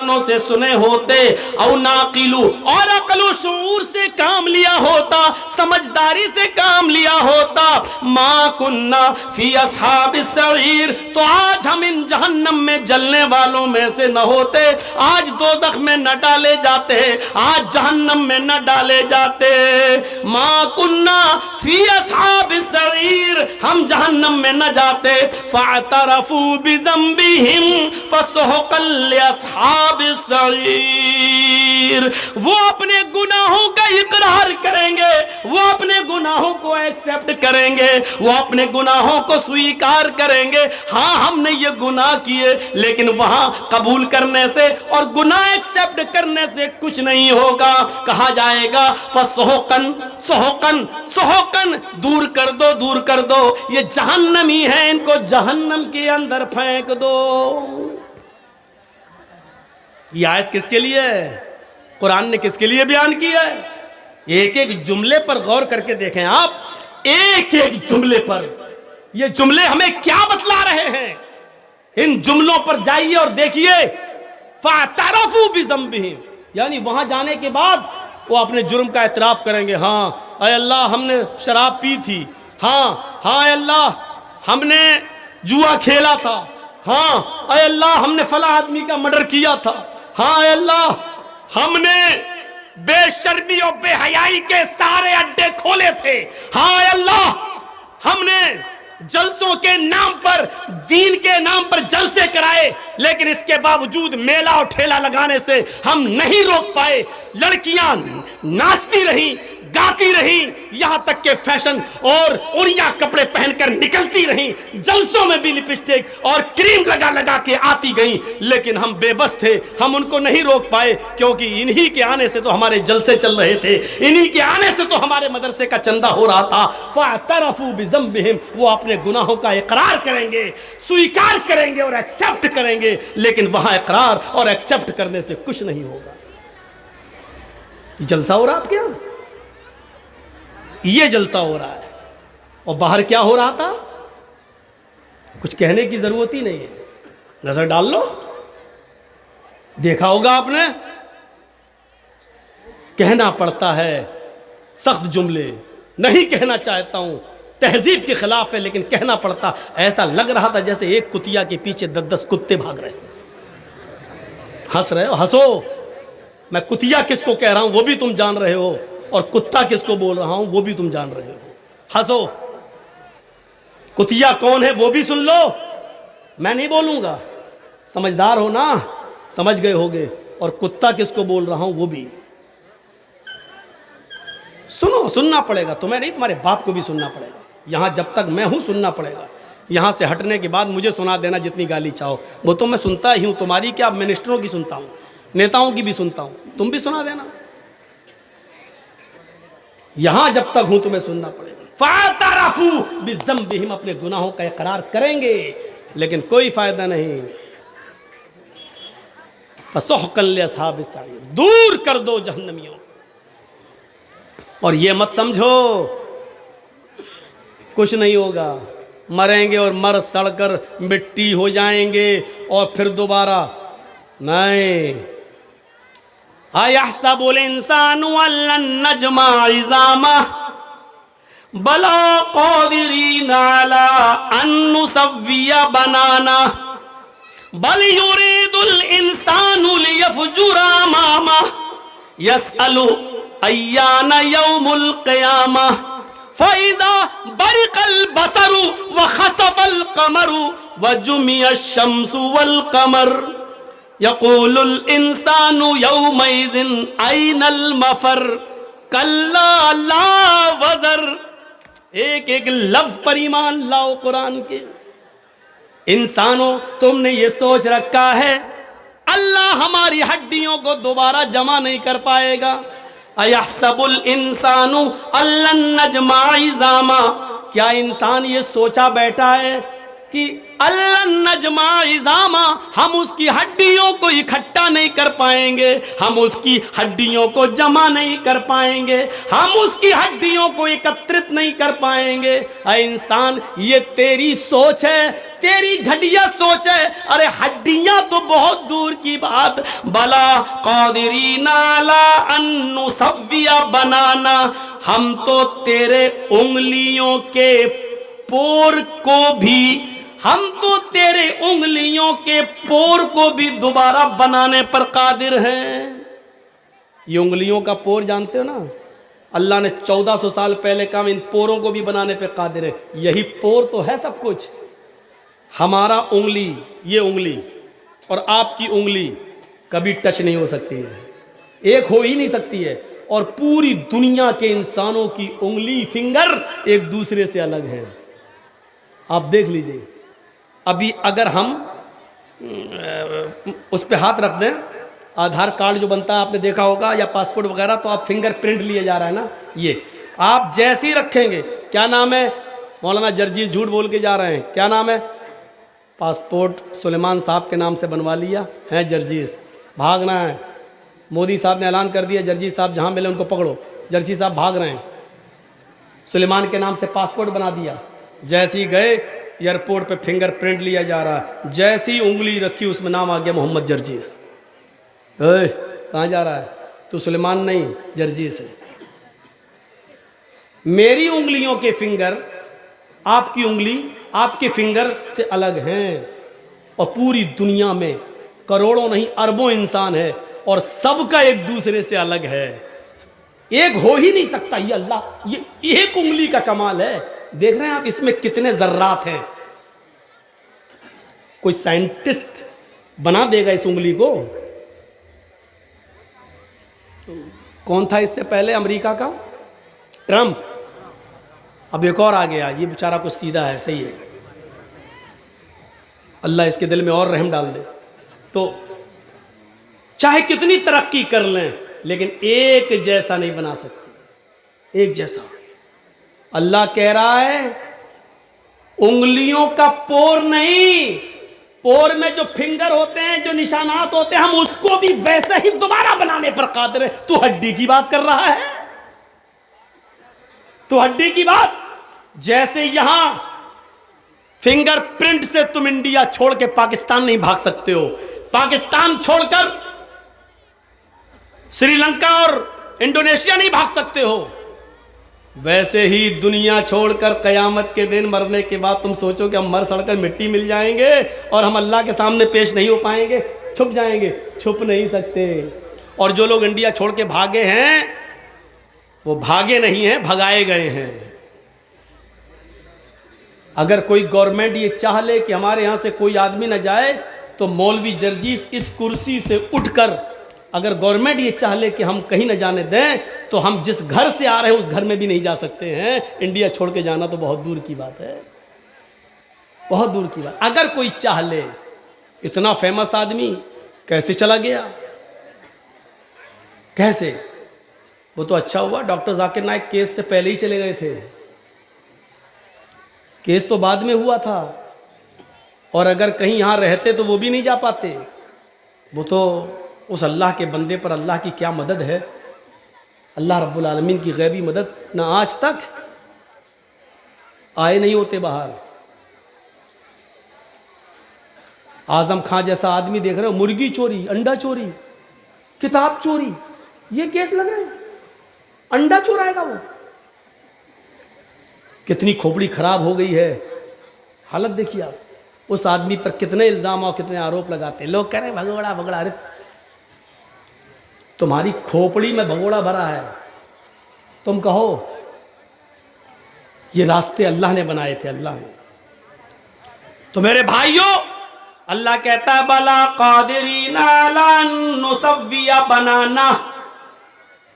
कानों से सुने होते, औ नाकिलू, और अकलो शऊर से काम लिया होता, समझदारी से काम लिया होता, मा कुन्ना फी अस्हाबिस सईर, तो आज हम इन जहन्नम में जलने वालों में से न होते, आज दोज़ख में न डाले जाते, आज जहन्नम में न डाले जाते। मा कुन्ना फी अस्हाबिस सईर, हम जहन्नम में न जाते। फ़अतरफ़ू बिज़ंबिहिम फ़सुहक़न लिअस्हाबिस सईर, वो अपने गुनाहों का इकरार करेंगे, वो अपने गुनाहों को एक्सेप्ट करेंगे, वो अपने गुनाहों को स्वीकार करेंगे। हाँ, हमने ये गुनाह किए, लेकिन वहां कबूल करने से और गुनाह एक्सेप्ट करने से कुछ नहीं होगा। कहा जाएगा फसोहकन सोहकन सोहकन, दूर कर दो, दूर कर दो, ये जहन्नमी है, इनको जहन्नम के अंदर फेंक दो। ये आयत किसके लिए है? कुरान ने किसके लिए बयान किया है? एक एक जुमले पर गौर करके देखें आप, एक एक जुमले पर। ये जुमले हमें क्या बतला रहे हैं? इन जुमलों पर जाइए और देखिए। फ़अतरफ़ू बिज़ंबिहिम, यानी वहां जाने के बाद वो अपने जुर्म का एतराफ़ करेंगे। हाँ ऐ अल्लाह, हमने शराब पी थी। हाँ हाँ ऐ अल्लाह, हमने जुआ खेला था। हाँ ऐ अल्लाह, हमने फला आदमी का मर्डर किया था। हाँ ऐ अल्लाह, हमने बेशर्मी और बेहयाई के सारे अड्डे खोले थे। हाँ ऐ अल्लाह, हमने जलसों के नाम पर, दीन के नाम पर जलसे कराए, लेकिन इसके बावजूद मेला और ठेला लगाने से हम नहीं रोक पाए। लड़कियां नाचती रहीं, गाती रहीं, यहां तक के फैशन और उड़िया कपड़े पहनकर निकलती रहीं, जलसों में भी लिपस्टिक और क्रीम लगा लगा के आती गईं, लेकिन हम बेबस थे, हम उनको नहीं रोक पाए, क्योंकि इन्हीं के आने से तो हमारे जलसे चल रहे थे, इन्हीं के आने से तो हमारे मदरसे का चंदा हो रहा था। फ़अतरफ़ू बिज़ंबिहिम, वो अपने गुनाहों का इकरार करेंगे, स्वीकार करेंगे और एक्सेप्ट करेंगे, लेकिन वहां इकरार और एक्सेप्ट करने से कुछ नहीं होगा। जलसा हो रहा आपके यहां? ये जलसा हो रहा है, और बाहर क्या हो रहा था कुछ कहने की जरूरत ही नहीं है। नजर डाल लो, देखा होगा आपने। कहना पड़ता है सख्त जुमले, नहीं कहना चाहता हूं, तहजीब के खिलाफ है, लेकिन कहना पड़ता। ऐसा लग रहा था जैसे एक कुतिया के पीछे 10-10 कुत्ते भाग रहे। हंस रहे हो, हंसो। मैं कुतिया किसको कह रहा हूं वो भी तुम जान रहे हो, और कुत्ता किसको बोल रहा हूं वो भी तुम जान रहे हो। हंसो। कुतिया कौन है वो भी सुन लो, मैं नहीं बोलूंगा, समझदार हो ना, समझ गए होगे। और कुत्ता किसको बोल रहा हूं वो भी सुनो, सुनना पड़ेगा तुम्हें नहीं, तुम्हारे बाप को भी सुनना पड़ेगा। यहां जब तक मैं हूं सुनना पड़ेगा। यहां से हटने के बाद मुझे सुना देना जितनी गाली चाहो, वो तो मैं सुनता ही हूं। तुम्हारी क्या, मिनिस्टरों की सुनता हूं, नेताओं की भी सुनता हूं, तुम भी सुना देना। यहां जब तक हूं तुम्हें सुनना पड़ेगा। फ़अतरफ़ू बिज़ंबिहिम, अपने गुनाहों का इकरार करेंगे, लेकिन कोई फायदा नहीं। फ़सुहक़न लिअस्हाबिस सईर, दूर कर दो जहन्नमियों। और ये मत समझो कुछ नहीं होगा, मरेंगे और मर सड़कर मिट्टी हो जाएंगे और फिर दोबारा नहीं। अयहसबुल इंसानु अल्लन नजमा इज़ामह बला क़ादिरीन अला अन नुसव्विय बनाना बल युरीदुल इंसानु लियफ़जुरा अमामह यसअलु अय्याना यौमुल क़ियामह फ़इज़ा बरिक़ल बसरु व ख़सफ़ल क़मरु व जुमिअश शम्सु वल क़मर यक़ूलुल इंसानु यौमइज़िन अयनल मफ़र कल्ला ला वज़र। एक एक लफ्ज़ पर ईमान लाओ कुरान के। इंसानों, तुमने ये सोच रखा है अल्लाह हमारी हड्डियों को दोबारा जमा नहीं कर पाएगा। अयहसबुल इंसानु अल्लन नजमा इज़ामा, क्या इंसान ये सोचा बैठा है कि अल्लन नजमा इज़ामा, हम उसकी हड्डियों को इकट्ठा नहीं कर पाएंगे, हम उसकी हड्डियों को जमा नहीं कर पाएंगे, हम उसकी हड्डियों को एकत्रित नहीं कर पाएंगे। अरे इंसान, ये तेरी सोच है, तेरी घटिया सोच है। अरे हड्डियां तो बहुत दूर की बात, बला कादिरीना अला अन नुसव्विया बनाना, हम तो तेरे उंगलियों के पोर को भी, हम तो तेरे उंगलियों के पोर को भी दोबारा बनाने पर कादिर हैं। ये उंगलियों का पोर जानते हो ना, अल्लाह ने 1400 साल पहले कहा इन पोरों को भी बनाने पर कादिर है। यही पोर तो है सब कुछ। हमारा उंगली, ये उंगली और आपकी उंगली कभी टच नहीं हो सकती है, एक हो ही नहीं सकती है। और पूरी दुनिया के इंसानों की उंगली, फिंगर एक दूसरे से अलग हैं। आप देख लीजिए, अभी अगर हम उस पे हाथ रख दें, आधार कार्ड जो बनता है आपने देखा होगा, या पासपोर्ट वगैरह, तो आप फिंगर प्रिंट लिए जा रहा है ना, ये आप जैसे ही रखेंगे, क्या नाम है, मौलाना जर्जीस झूठ बोल के जा रहे हैं, क्या नाम है, पासपोर्ट सुलेमान साहब के नाम से बनवा लिया है, जर्जीस भागना है। मोदी साहब ने ऐलान कर दिया, जर्जीस साहब जहाँ मिले उनको पकड़ो, जर्जीस साहब भाग रहे हैं, सुलेमान के नाम से पासपोर्ट बना दिया। जैसे ही गए एयरपोर्ट पे फिंगर प्रिंट लिया जा रहा है, जैसी ही उंगली रखी उसमें नाम आ गया मोहम्मद जर्जीस। कहाँ जा रहा है तो सुलेमान नहीं, जर्जीस है। मेरी उंगलियों के फिंगर आपकी उंगली, आपके फिंगर से अलग हैं। और पूरी दुनिया में करोड़ों नहीं अरबों इंसान है और सबका एक दूसरे से अलग है, एक हो ही नहीं सकता। ये अल्लाह, ये एक उंगली का कमाल है। देख रहे हैं आप इसमें कितने जर्रात हैं। कोई साइंटिस्ट बना देगा इस उंगली को। कौन था इससे पहले अमेरिका का? ट्रंप। अब एक और आ गया, ये बेचारा कुछ सीधा है, सही है, अल्लाह इसके दिल में और रहम डाल दे। तो चाहे कितनी तरक्की कर लें, लेकिन एक जैसा नहीं बना सकते, एक जैसा। अल्लाह कह रहा है उंगलियों का पोर नहीं, पोर में जो फिंगर होते हैं, जो निशानात होते हैं, हम उसको भी वैसे ही दोबारा बनाने पर कादिर है। तू हड्डी की बात कर रहा है, तो हड्डी की बात। जैसे यहां फिंगर प्रिंट से तुम इंडिया छोड़ के पाकिस्तान नहीं भाग सकते हो, पाकिस्तान छोड़कर श्रीलंका और इंडोनेशिया नहीं भाग सकते हो, वैसे ही दुनिया छोड़कर कयामत के दिन मरने के बाद तुम सोचो कि हम मर सड़कर मिट्टी मिल जाएंगे और हम अल्लाह के सामने पेश नहीं हो पाएंगे, छुप जाएंगे, छुप नहीं सकते। और जो लोग इंडिया छोड़ के भागे हैं वो भागे नहीं हैं, भगाए गए हैं। अगर कोई गवर्नमेंट ये चाह ले कि हमारे यहां से कोई आदमी ना जाए, तो मौलवी जर्जीस इस कुर्सी से उठकर, अगर गवर्नमेंट ये चाह ले कि हम कहीं ना जाने दें, तो हम जिस घर से आ रहे हैं उस घर में भी नहीं जा सकते हैं। इंडिया छोड़ के जाना तो बहुत दूर की बात है, बहुत दूर की बात। अगर कोई चाह ले, इतना फेमस आदमी कैसे चला गया, कैसे? वो तो अच्छा हुआ डॉक्टर जाकिर नाइक केस से पहले ही चले गए थे, केस तो बाद में हुआ था। और अगर कहीं यहाँ रहते तो वो भी नहीं जा पाते। वो तो उस अल्लाह के बंदे पर अल्लाह की क्या मदद है, अल्लाह रब्बुल आलमीन की गैबी मदद, ना आज तक आए नहीं होते बाहर। आजम खां जैसा आदमी देख रहे हो, मुर्गी चोरी, अंडा चोरी, किताब चोरी, ये केस लग रहे हैं, अंडा चुराएगा वो। कितनी खोपड़ी खराब हो गई है, हालत देखिए आप। उस आदमी पर कितने इल्जाम और कितने आरोप लगाते हैं। लोग कह रहे हैं भगोड़ा भगोड़ा। अरे तुम्हारी खोपड़ी में भगोड़ा भरा है, तुम कहो ये रास्ते अल्लाह ने बनाए थे, अल्लाह ने। तो मेरे भाइयों, अल्लाह कहता है बला कादिरीना अला नुसव्विया बनाना।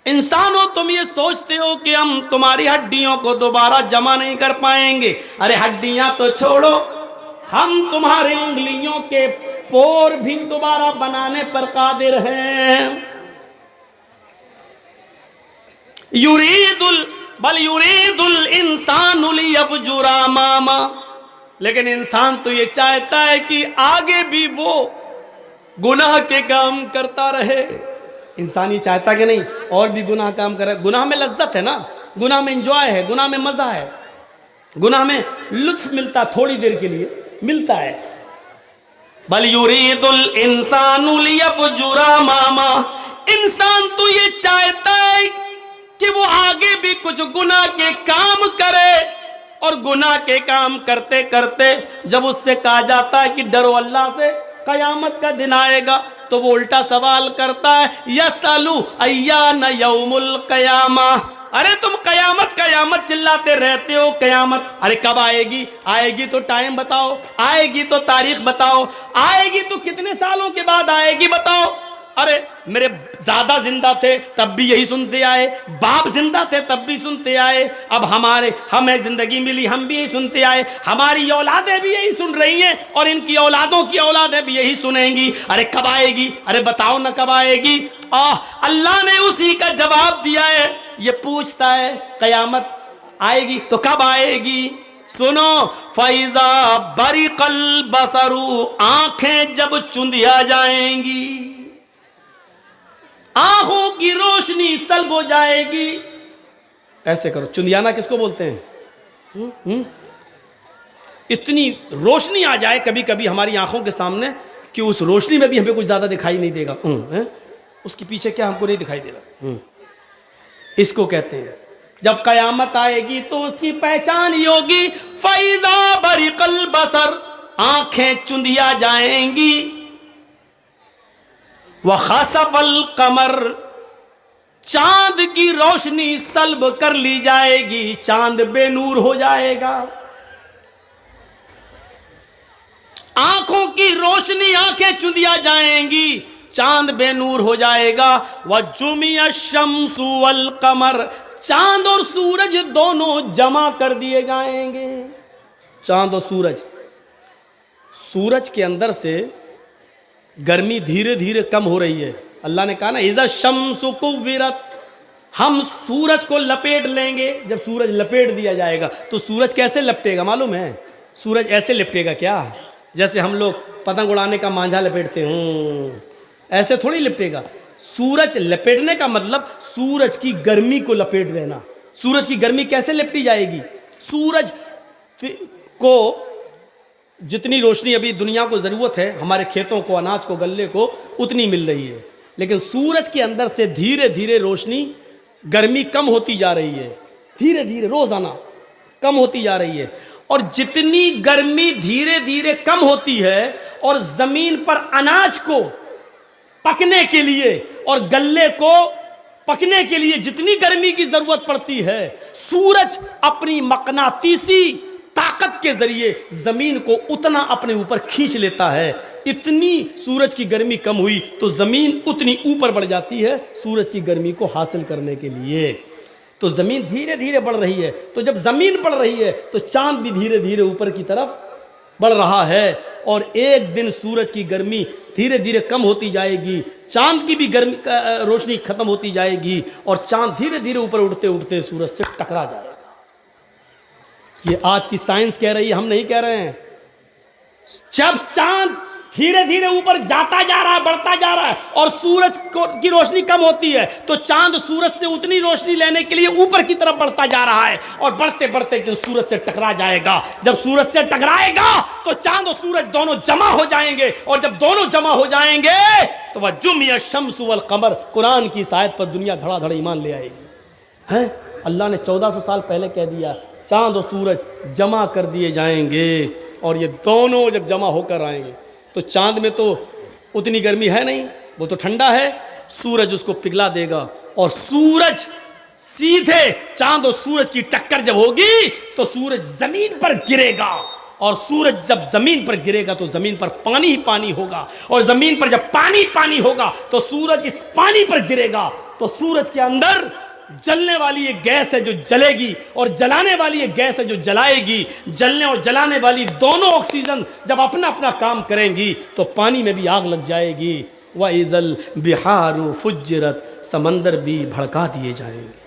इंसानों, तुम ये सोचते हो कि हम तुम्हारी हड्डियों को दोबारा जमा नहीं कर पाएंगे। अरे हड्डियां तो छोड़ो, हम तुम्हारी उंगलियों के पोर भी दोबारा बनाने पर कादिर हैं। युरीदुल इंसानु लियफजुरा मामा। लेकिन इंसान तो ये चाहता है कि आगे भी वो गुनाह के काम करता रहे। इंसान ये चाहता कि नहीं और भी गुनाह काम करे। गुनाह में लज्जत है ना, गुनाह में एंजॉय है, गुनाह में मजा है, गुनाह में लुत्फ मिलता, थोड़ी देर के लिए मिलता है। बल युरीदुल इंसानु लियफजुरा मामा, इंसान तो ये चाहता है कि वो आगे भी कुछ गुनाह के काम करे, और गुनाह के काम करते करते जब उससे कहा जाता है कि डरो अल्लाह से, कयामत का दिन आएगा, तो वो उल्टा सवाल करता है, यसअलु अय्यान यौमुल कयामा। अरे तुम कयामत कयामत चिल्लाते रहते हो, कयामत अरे कब आएगी? आएगी तो टाइम बताओ, आएगी तो तारीख बताओ, आएगी तो कितने सालों के बाद आएगी बताओ। अरे मेरे दादा जिंदा थे तब भी यही सुनते आए, बाप जिंदा थे तब भी सुनते आए, अब हमें जिंदगी मिली हम भी यही सुनते आए, हमारी औलादें भी यही सुन रही हैं और इनकी औलादों की औलादें भी यही सुनेंगी। अरे कब आएगी? अरे बताओ ना कब आएगी? अल्लाह ने उसी का जवाब दिया है। ये पूछता है कयामत आएगी तो कब आएगी? सुनो, फैजा बरिकल बसरू, आंखें जब चुंधिया जाएंगी, आंखों की रोशनी सल्ब हो जाएगी। ऐसे करो, चुंधियाना किसको बोलते हैं? इतनी रोशनी आ जाए कभी कभी हमारी आंखों के सामने कि उस रोशनी में भी हमें कुछ ज्यादा दिखाई नहीं देगा। उसके पीछे क्या हमको नहीं दिखाई देगा। इसको कहते हैं जब कयामत आएगी तो उसकी पहचान ही होगी, फैजा बरिकल बसर, आंखें चुंधिया जाएंगी, वखसफल कमर, चांद की रोशनी सल्ब कर ली जाएगी, चांद बेनूर हो जाएगा। आंखों की रोशनी, आंखें चुंधिया जाएंगी, चांद बेनूर हो जाएगा। वजुमिया शम्सु वल कमर, चांद और सूरज दोनों जमा कर दिए जाएंगे। चांद और सूरज, सूरज के अंदर से गर्मी धीरे धीरे कम हो रही है। अल्लाह ने कहा ना, इज़ा शम्सु कुव्विरत, हम सूरज को लपेट लेंगे। जब सूरज लपेट दिया जाएगा तो सूरज कैसे लपटेगा मालूम है? सूरज ऐसे लिपटेगा क्या? जैसे हम लोग पतंग उड़ाने का मांझा लपेटते हैं, ऐसे थोड़ी लिपटेगा। सूरज लपेटने का मतलब सूरज की गर्मी को लपेट देना। सूरज की गर्मी कैसे लिपटी जाएगी? सूरज को जितनी रोशनी अभी दुनिया को ज़रूरत है, हमारे खेतों को, अनाज को, गल्ले को, उतनी मिल रही है, लेकिन सूरज के अंदर से धीरे धीरे रोशनी, गर्मी कम होती जा रही है, धीरे धीरे रोज़ाना कम होती जा रही है। और जितनी गर्मी धीरे धीरे कम होती है और ज़मीन पर अनाज को पकने के लिए और गल्ले को पकने के लिए जितनी गर्मी की ज़रूरत पड़ती है, सूरज अपनी मकनातीसी ताकत के जरिए जमीन को उतना अपने ऊपर खींच लेता है। इतनी सूरज की गर्मी कम हुई तो जमीन उतनी ऊपर बढ़ जाती है सूरज की गर्मी को हासिल करने के लिए। तो जमीन धीरे धीरे बढ़ रही है, तो जब जमीन बढ़ रही है तो चांद भी धीरे धीरे ऊपर की तरफ बढ़ रहा है। और एक दिन सूरज की गर्मी धीरे धीरे कम होती जाएगी, चांद की भी गर्मी रोशनी खत्म होती जाएगी और चांद धीरे धीरे ऊपर उड़ते उड़ते सूरज से टकरा जाएगा। ये आज की साइंस कह रही है, हम नहीं कह रहे हैं। जब चांद धीरे धीरे ऊपर जाता जा रहा है, बढ़ता जा रहा है और सूरज की रोशनी कम होती है, तो चांद सूरज से उतनी रोशनी लेने के लिए ऊपर की तरफ बढ़ता जा रहा है और बढ़ते बढ़ते एक दिन सूरज से टकरा जाएगा। जब सूरज से टकराएगा तो चांद और सूरज दोनों जमा हो जाएंगे और जब दोनों जमा हो जाएंगे तो वह जुमिया शम्सु वल कमर, कुरान की आयत पर दुनिया धड़ाधड़ ईमान ले आएगी। हैं, अल्लाह ने 1400 साल पहले कह दिया चांद और सूरज जमा कर दिए जाएंगे और ये दोनों जब जमा होकर आएंगे तो चांद में तो उतनी गर्मी है नहीं, वो तो ठंडा है, सूरज उसको पिघला देगा और सूरज सीधे चांद और सूरज की टक्कर जब होगी तो सूरज जमीन पर गिरेगा और सूरज जब जमीन पर गिरेगा तो जमीन पर पानी ही पानी होगा और जमीन पर जब पानी पानी होगा तो सूरज इस पानी पर गिरेगा तो सूरज के अंदर जलने वाली एक गैस है जो जलेगी और जलाने वाली एक गैस है जो जलाएगी। जलने और जलाने वाली दोनों ऑक्सीजन जब अपना अपना काम करेंगी तो पानी में भी आग लग जाएगी। व इज़ल बिहारु फुज्जिरत, समंदर भी भड़का दिए जाएंगे।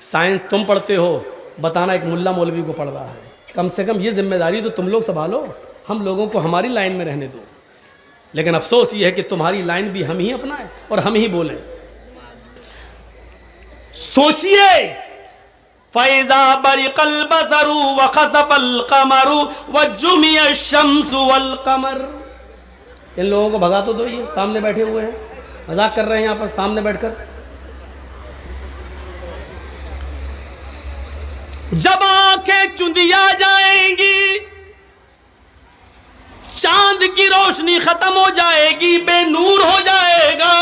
साइंस तुम पढ़ते हो, बताना एक मुल्ला मौलवी को पढ़ रहा है। कम से कम ये जिम्मेदारी तो तुम लोग संभालो। हम लोगों को हमारी लाइन में रहने दो। लेकिन अफसोस ये है कि तुम्हारी लाइन भी हम ही अपनाएं और हम ही बोलें। सोचिए, फैज़ा बरिक़ल बसरु व खसफ़ल क़मरु व जुमिअ शम्सु वल क़मर। इन लोगों को भगा तो दो, ये सामने बैठे हुए हैं, मजाक कर रहे हैं यहाँ पर सामने बैठकर। जब आंखें चुंदिया जाएंगी, चांद की रोशनी खत्म हो जाएगी, बेनूर हो जाएगा,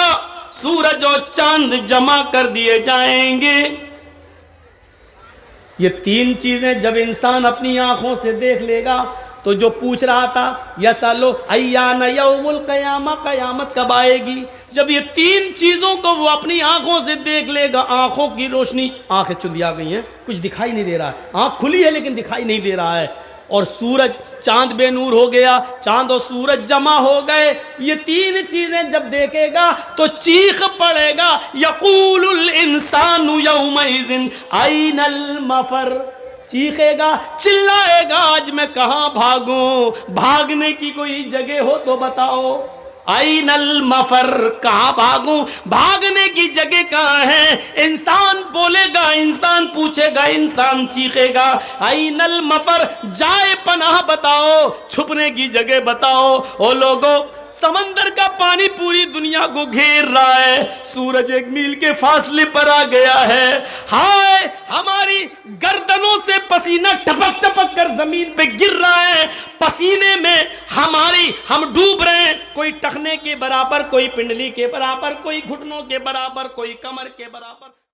सूरज और चांद जमा कर दिए जाएंगे। ये तीन चीजें जब इंसान अपनी आंखों से देख लेगा तो जो पूछ रहा था यसअलु अय्यान यौमुल क़यामा, कयामत कब आएगी, जब ये तीन चीजों को वो अपनी आंखों से देख लेगा, आंखों की रोशनी, आंखें चुंदिया गई हैं, कुछ दिखाई नहीं दे रहा है, आंख खुली है लेकिन दिखाई नहीं दे रहा है, और सूरज चांद बेनूर हो गया, चांद और सूरज जमा हो गए, ये तीन चीजें जब देखेगा तो चीख पड़ेगा, यक़ूलुल इंसानु यौमइज़िन ऐनल मफ़र, चीखेगा, चिल्लाएगा, आज मैं कहाँ भागूं, भागने की कोई जगह हो तो बताओ। ऐनल मफर, कहाँ भागूं, भागने की जगह कहाँ है। इंसान बोलेगा, इंसान पूछेगा, इंसान चीखेगा, ऐनल मफर, जाए पनाह बताओ, छुपने की जगह बताओ। ओ लोगों, समंदर का पानी पूरी दुनिया को घेर रहा है, सूरज 1 मील के फासले पर आ गया है, हाय हमारी गर्दनों से पसीना टपक टपक कर जमीन पे गिर रहा है, पसीने में हम डूब रहे हैं, कोई टखने के बराबर, कोई पिंडली के बराबर, कोई घुटनों के बराबर, कोई कमर के बराबर।